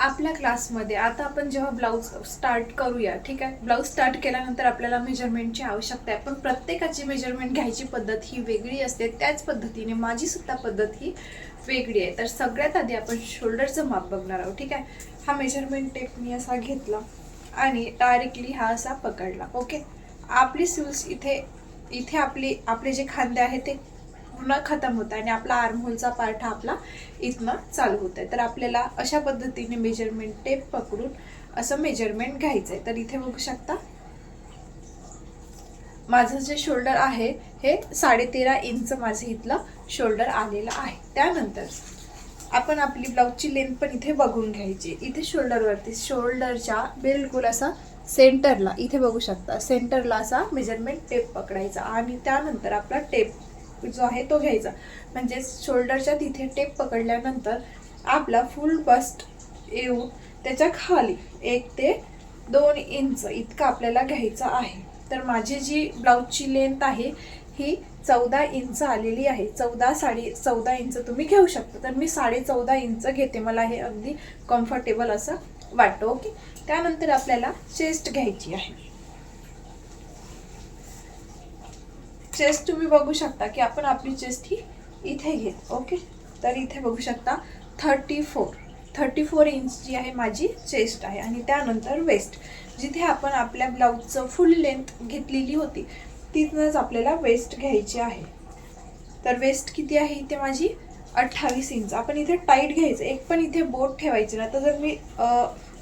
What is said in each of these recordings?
आपल्या क्लासमध्ये आता आपण जेव्हा ब्लाऊज स्टार्ट करूया, ठीक आहे. ब्लाऊज स्टार्ट केल्यानंतर आपल्याला मेजरमेंटची आवश्यकता आहे, पण प्रत्येकाची मेजरमेंट घ्यायची पद्धत ही वेगळी असते. त्याच पद्धतीने माझी सुद्धा पद्धत ही वेगळी आहे. तर सगळ्यात आधी आपण शोल्डरचं माप बघणार आहोत, ठीक आहे. हा मेजरमेंट टेप मी असा घेतला आणि डायरेक्टली हा असा पकडला. ओके. आपली स्लीव्स इथे आपले जे खांदे आहेत ते पूर्ण खतम होत आहे आणि आपला आर्महोलचा पार्ट हा आपला इथनं चालू होत आहे. तर आपल्याला अशा पद्धतीने मेजरमेंट टेप पकडून असं मेजरमेंट घ्यायचं आहे. तर इथे बघू शकता माझं जे शोल्डर आहे हे 13.5 इंच माझं इथलं शोल्डर आलेलं आहे. त्यानंतर आपण आपली ब्लाऊजची लेंथ पण इथे बघून घ्यायची. इथे शोल्डरवरती शोल्डरच्या बिलकुल असा सेंटरला इथे बघू शकता सेंटरला असा मेजरमेंट टेप पकडायचा आणि त्यानंतर आपला टेप जो आहे तो घ्यायचा. म्हणजे शोल्डरच्या तिथे टेप पकडल्यानंतर आपला फुल बस्ट येऊन त्याच्या खाली 1 ते 2 इंच इतका आपल्याला घ्यायचा आहे. तर माझी जी ब्लाऊजची लेंथ आहे ही 14 इंच आलेली आहे. 14 इंच तुम्ही घेऊ शकता. तर मी 14.5 इंच घेते. मला हे अगदी कम्फर्टेबल असं वाटतं. ओके. त्यानंतर आपल्याला चेस्ट घ्यायची आहे. चेस्ट तुम्ही बघू शकता की आपण आपली चेस्ट ही इथे घेत. ओके. तर इथे बघू शकता 34 इंच जी आहे माझी चेस्ट आहे. आणि त्यानंतर वेस्ट जिथे आपण आपल्या ब्लाऊजचं फुल लेंथ घेतलेली होती तिथूनच आपल्याला वेस्ट घ्यायची आहे. तर वेस्ट किती आहे इथे माझी 28 इंच. आपण इथे टाईट घ्यायचं, एक पण इथे बोट ठेवायची ना. तर जर मी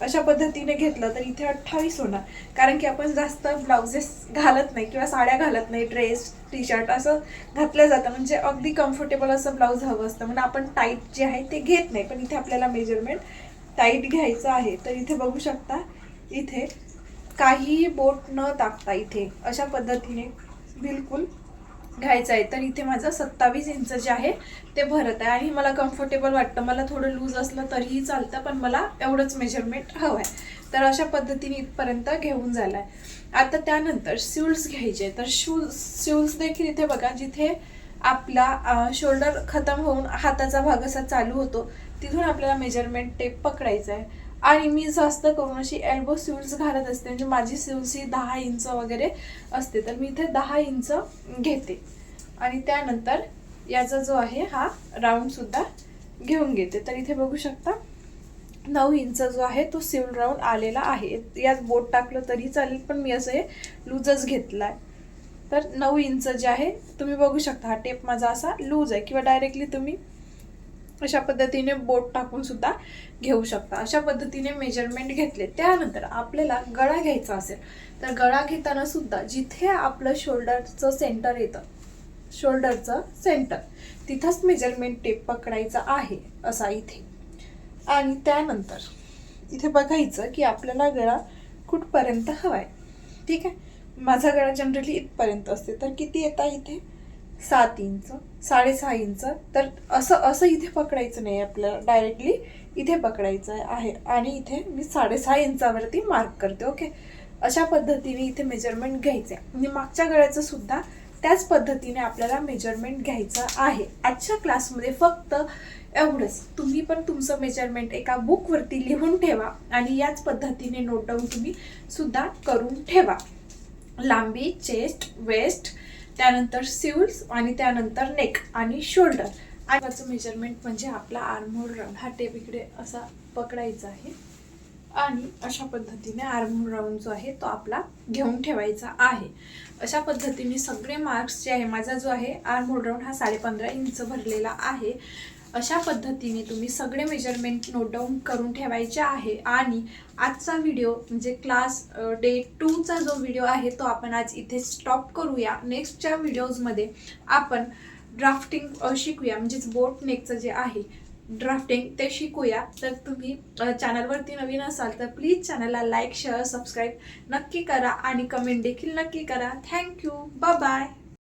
अशा पद्धतीने घेतलं तर इथे 28 होणार, कारण की आपण जास्त ब्लाउजेस घालत नाही किंवा साड्या घालत नाही, ड्रेस टी शर्ट असं घातलं जातं. म्हणजे अगदी कम्फर्टेबल असं ब्लाऊज हवं असतं म्हणून आपण टाईट जे आहे ते घेत नाही. पण इथे आपल्याला मेजरमेंट टाईट घ्यायचं आहे. तर इथे बघू शकता इथे काही बोट न टाकता इथे अशा पद्धतीने बिलकुल घ्यायचं आहे. तर इथे माझं 27 इंच जे आहे ते भरत आहे आणि मला कम्फर्टेबल वाटतं. मला थोडं लूज असलं तरीही चालतं, पण मला एवढंच मेजरमेंट हवं आहे. तर अशा पद्धतीने इथपर्यंत घेऊन झालं आहे. आता त्यानंतर स्यूल्स घ्यायचे. तर स्यूल्स देखील इथे बघा जिथे आपला शोल्डर खतम होऊन हाताचा भाग असा चालू होतो तिथून आपल्याला मेजरमेंट टेप पकडायचा आहे. आणि मी जास्त करून अशी एल्बो स्यूल्स घालत असते. म्हणजे माझी स्यूल्स ही 10 इंच वगैरे असते. तर मी इथे 10 इंच घेते आणि त्यानंतर याचा जो आहे हा राऊंडसुद्धा घेऊन घेते. तर इथे बघू शकता 9 इंच जो आहे तो स्यूल राऊंड आलेला आहे. यात बोट टाकलं तरी चालेल, पण मी असं हे लूजच घेतला आहे. तर 9 इंच जे आहे तुम्ही बघू शकता हा टेप माझा असा लूज आहे, किंवा डायरेक्टली तुम्ही अशा पद्धतीने बोट टाकून सुद्धा घेऊ शकता. अशा पद्धतीने मेजरमेंट घेतले. त्यानंतर आपल्याला गळा घ्यायचा असेल तर गळा घेताना सुद्धा जिथे आपलं शोल्डरचं सेंटर येतं, शोल्डरचं सेंटर तिथंच मेजरमेंट टेप पकडायचा आहे असा इथे. आणि त्यानंतर इथे बघायचं की आपल्याला गळा कुठपर्यंत हवा आहे. ठीक आहे. माझा गळा जनरली इथपर्यंत असते. तर किती येता इथे 7 इंच, 6.5 इंच. तर असं इथे पकडायचं नाही आपल्याला, डायरेक्टली इथे पकडायचं आहे. आणि इथे मी 6.5 इंचावरती मार्क करते. ओके. अशा पद्धतीने इथे मेजरमेंट घ्यायचं आहे. आणि मागच्या गळ्याचं सुद्धा त्याच पद्धतीने आपल्याला मेजरमेंट घ्यायचं आहे. आजच्या क्लासमध्ये फक्त एवढंच. तुम्ही पण तुमचं मेजरमेंट एका बुकवरती लिहून ठेवा आणि याच पद्धतीने नोट डाऊन तुम्ही सुद्धा करून ठेवा. लांबी, चेस्ट, वेस्ट, त्यानंतर स्यूल्स आणि त्यानंतर नेक आणि शोल्डर. आणि मेजरमेंट म्हणजे आपला आर्महोल राऊंड. हा टेप इकडे असा पकडायचा आहे आणि अशा पद्धतीने आर्महोल राऊंड जो आहे तो आपला घेऊन ठेवायचा आहे. अशा पद्धतीने सगळे मार्क्स जे आहे, माझा जो आहे आर्महोल राऊंड हा 15.5 इंच भरलेला आहे. अशा पद्धतीने तुम्ही सगळे मेजरमेंट नोट डाऊन करून ठेवायचे आहे. आणि आजचा व्हिडिओ म्हणजे क्लास डे 2चा जो व्हिडिओ आहे तो आपण आज इथे स्टॉप करूया. नेक्स्टच्या व्हिडिओजमध्ये आपण ड्राफ्टिंग शिकूया. म्हणजेच बोट नेकचं जे आहे ड्राफ्टिंग ते शिकूया. तर तुम्ही चॅनलवरती नवीन असाल तर प्लीज चॅनलला लाईक, शेअर, सबस्क्राईब नक्की करा आणि कमेंट देखील नक्की करा. थँक्यू. Bye bye.